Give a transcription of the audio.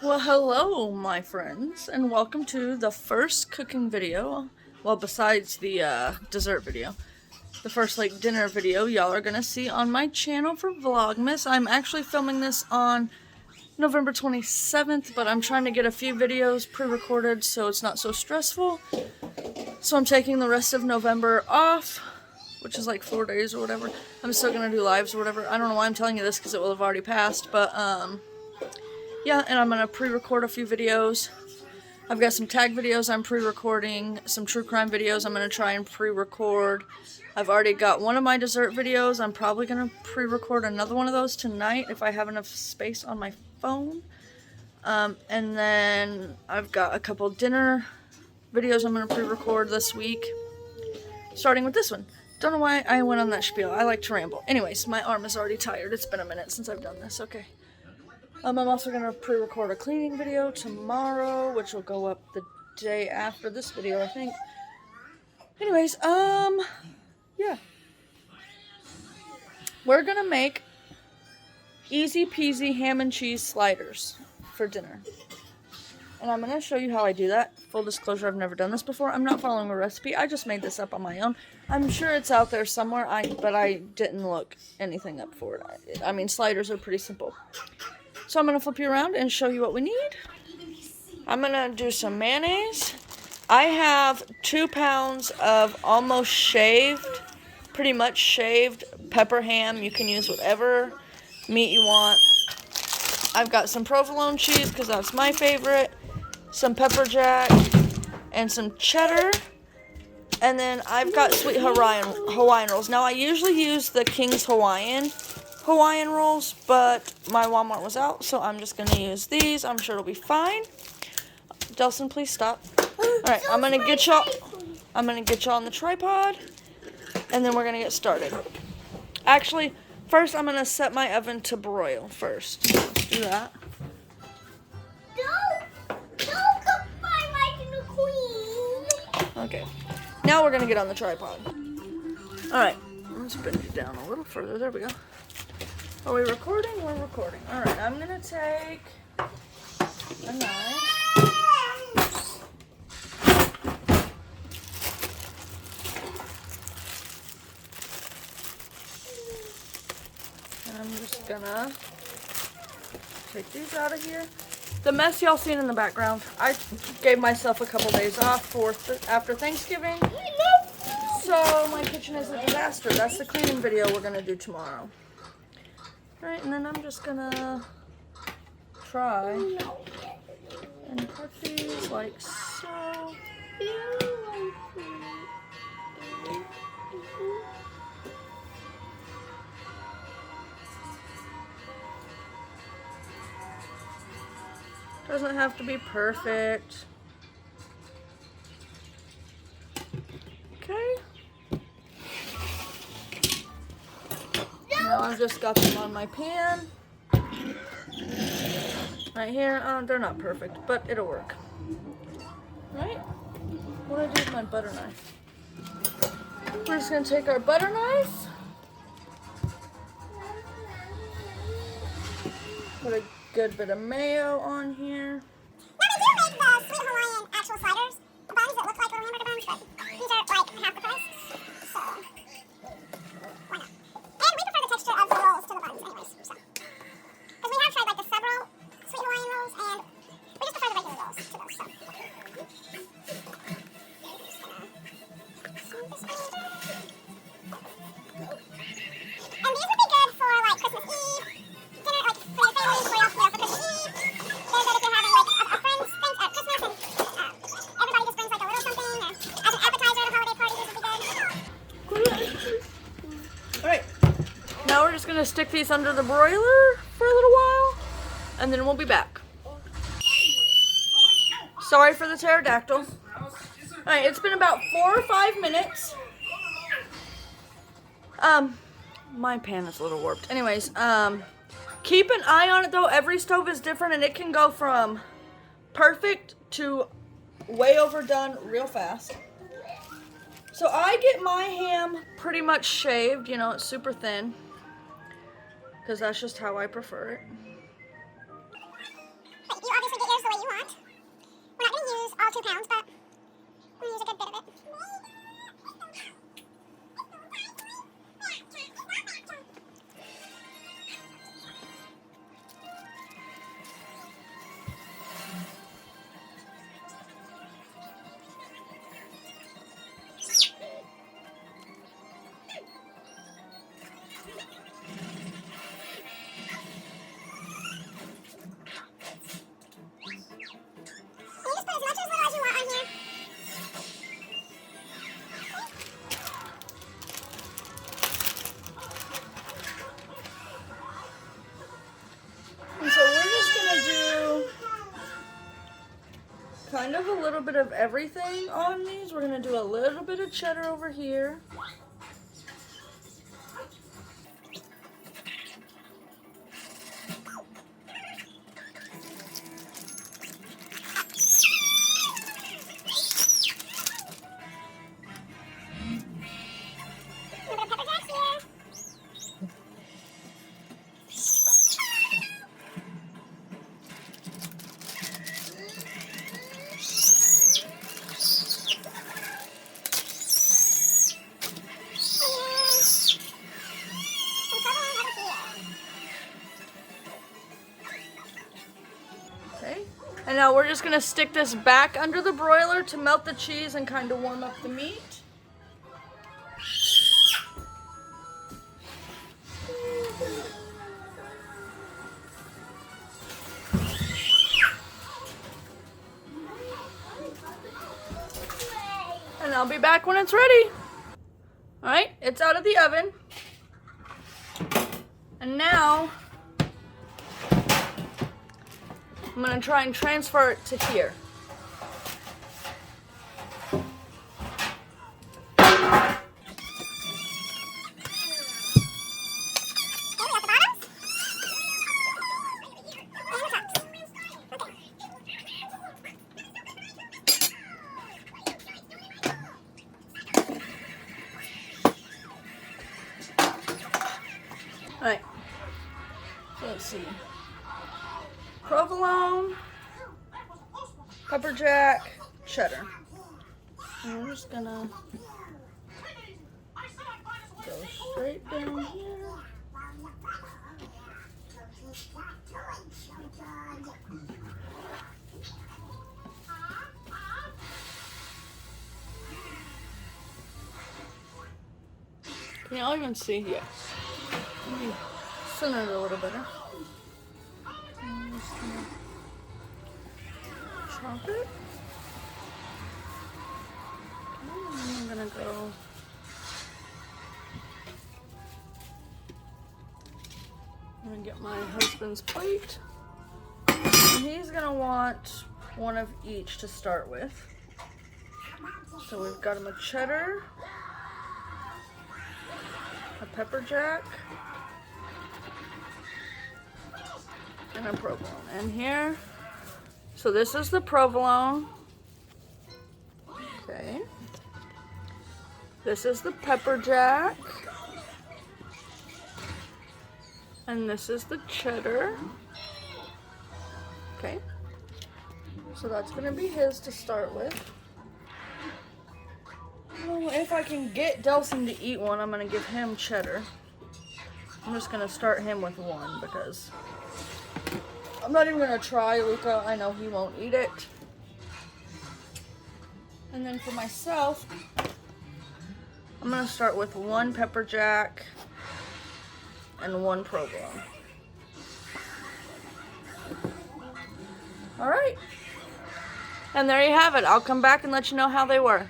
Well, hello, my friends, and welcome to the first cooking video. Well, besides the dessert video, the first dinner video y'all are gonna see on my channel for Vlogmas. I'm actually filming this on November 27th, but I'm trying to get a few videos pre-recorded so it's not so stressful. So I'm taking the rest of November off, which is like 4 days or whatever. I'm still gonna do lives or whatever. I don't know why I'm telling you this because it will have already passed, but yeah, and I'm going to pre-record a few videos. I've got some tag videos I'm pre-recording, some true crime videos I'm going to try and pre-record. I've already got one of my dessert videos. I'm probably going to pre-record another one of those tonight if I have enough space on my phone. And then I've got a couple dinner videos I'm going to pre-record this week, starting with this one. Don't know why I went on that spiel. I like to ramble. Anyways, my arm is already tired. It's been a minute since I've done this. Okay. I'm also going to pre-record a cleaning video tomorrow, which will go up the day after this video, I think. Anyways, yeah. We're going to make easy peasy ham and cheese sliders for dinner. And I'm going to show you how I do that. Full disclosure, I've never done this before. I'm not following a recipe. I just made this up on my own. I'm sure it's out there somewhere, but I didn't look anything up for it. I mean, sliders are pretty simple. So I'm going to flip you around and show you what we need. I'm going to do some mayonnaise. I have 2 pounds of almost shaved, pretty much shaved pepper ham. You can use whatever meat you want. I've got some provolone cheese because that's my favorite, some pepper jack, and some cheddar. And then I've got sweet Hawaiian rolls. Now I usually use the King's Hawaiian rolls, but my Walmart was out, so I'm just gonna use these. I'm sure it'll be fine. Delson, please stop. Alright, I'm gonna get y'all on the tripod, and then we're gonna get started. Actually, first I'm gonna set my oven to broil first. Let's do that. Don't cook my rice in the queen. Okay. Now we're gonna get on the tripod. Alright, let's bend it down a little further. There we go. Are we recording? We're recording. Alright, I'm going to take a knife. And I'm just going to take these out of here. The mess y'all seen in the background, I gave myself a couple days off after Thanksgiving. So my kitchen is a disaster. That's the cleaning video we're going to do tomorrow. Alright, and then I'm just gonna try and cut these like so. Doesn't have to be perfect. Okay. Now I've just got them on my pan. Right here. They're not perfect, but it'll work. Right? What do I do with my butter knife? We're just going to take our butter knife. Put a good bit of mayo on here. Now they do make the sweet Hawaiian actual sliders. The buns that look like little hamburger buns, but these are like half the price. So, why not? And we prefer the texture of the rolls to the buns anyways. So, because we have tried like the sub roll sweet Hawaiian rolls, and we just prefer the regular rolls to those. So. And these would be good for like Christmas Eve dinner, like for your family, for your for Christmas Eve. They're good if you're having like a friend's Christmas and everybody just brings like a little something, or as an appetizer at a holiday party, these would be good. Alright, now we're just going to stick these under the broiler for a little while, and then we'll be back. Sorry for the pterodactyl. Alright, it's been about 4 or 5 minutes. My pan is a little warped. Anyways, keep an eye on it though. Every stove is different, and it can go from perfect to way overdone real fast. So I get my ham pretty much shaved, you know, it's super thin, because that's just how I prefer it. But you obviously get all 2 pounds, but I'm gonna use a good bit of it. And so we're just gonna do kind of a little bit of everything on these. We're gonna do a little bit of cheddar over here. Okay, and now we're just gonna stick this back under the broiler to melt the cheese and kind of warm up the meat. And I'll be back when it's ready. All right, it's out of the oven. And now I'm gonna try and transfer it to here. All right, so let's see. Provolone, pepper jack, cheddar. And we're just gonna go straight down here. Can y'all even see? Yeah. Maybe center it a little better. I'm just gonna chop it. Okay, I'm gonna go. I'm gonna get my husband's plate. And he's gonna want one of each to start with. So we've got him a cheddar, a pepper jack, and a provolone. And here, so this is the provolone. Okay. This is the pepper jack. And this is the cheddar. Okay. So that's gonna be his to start with. Well, if I can get Delson to eat one, I'm gonna give him cheddar. I'm just gonna start him with one because I'm not even gonna try Luca. I know he won't eat it. And then for myself, I'm gonna start with one pepper jack and one provolone. All right. And there you have it. I'll come back and let you know how they were.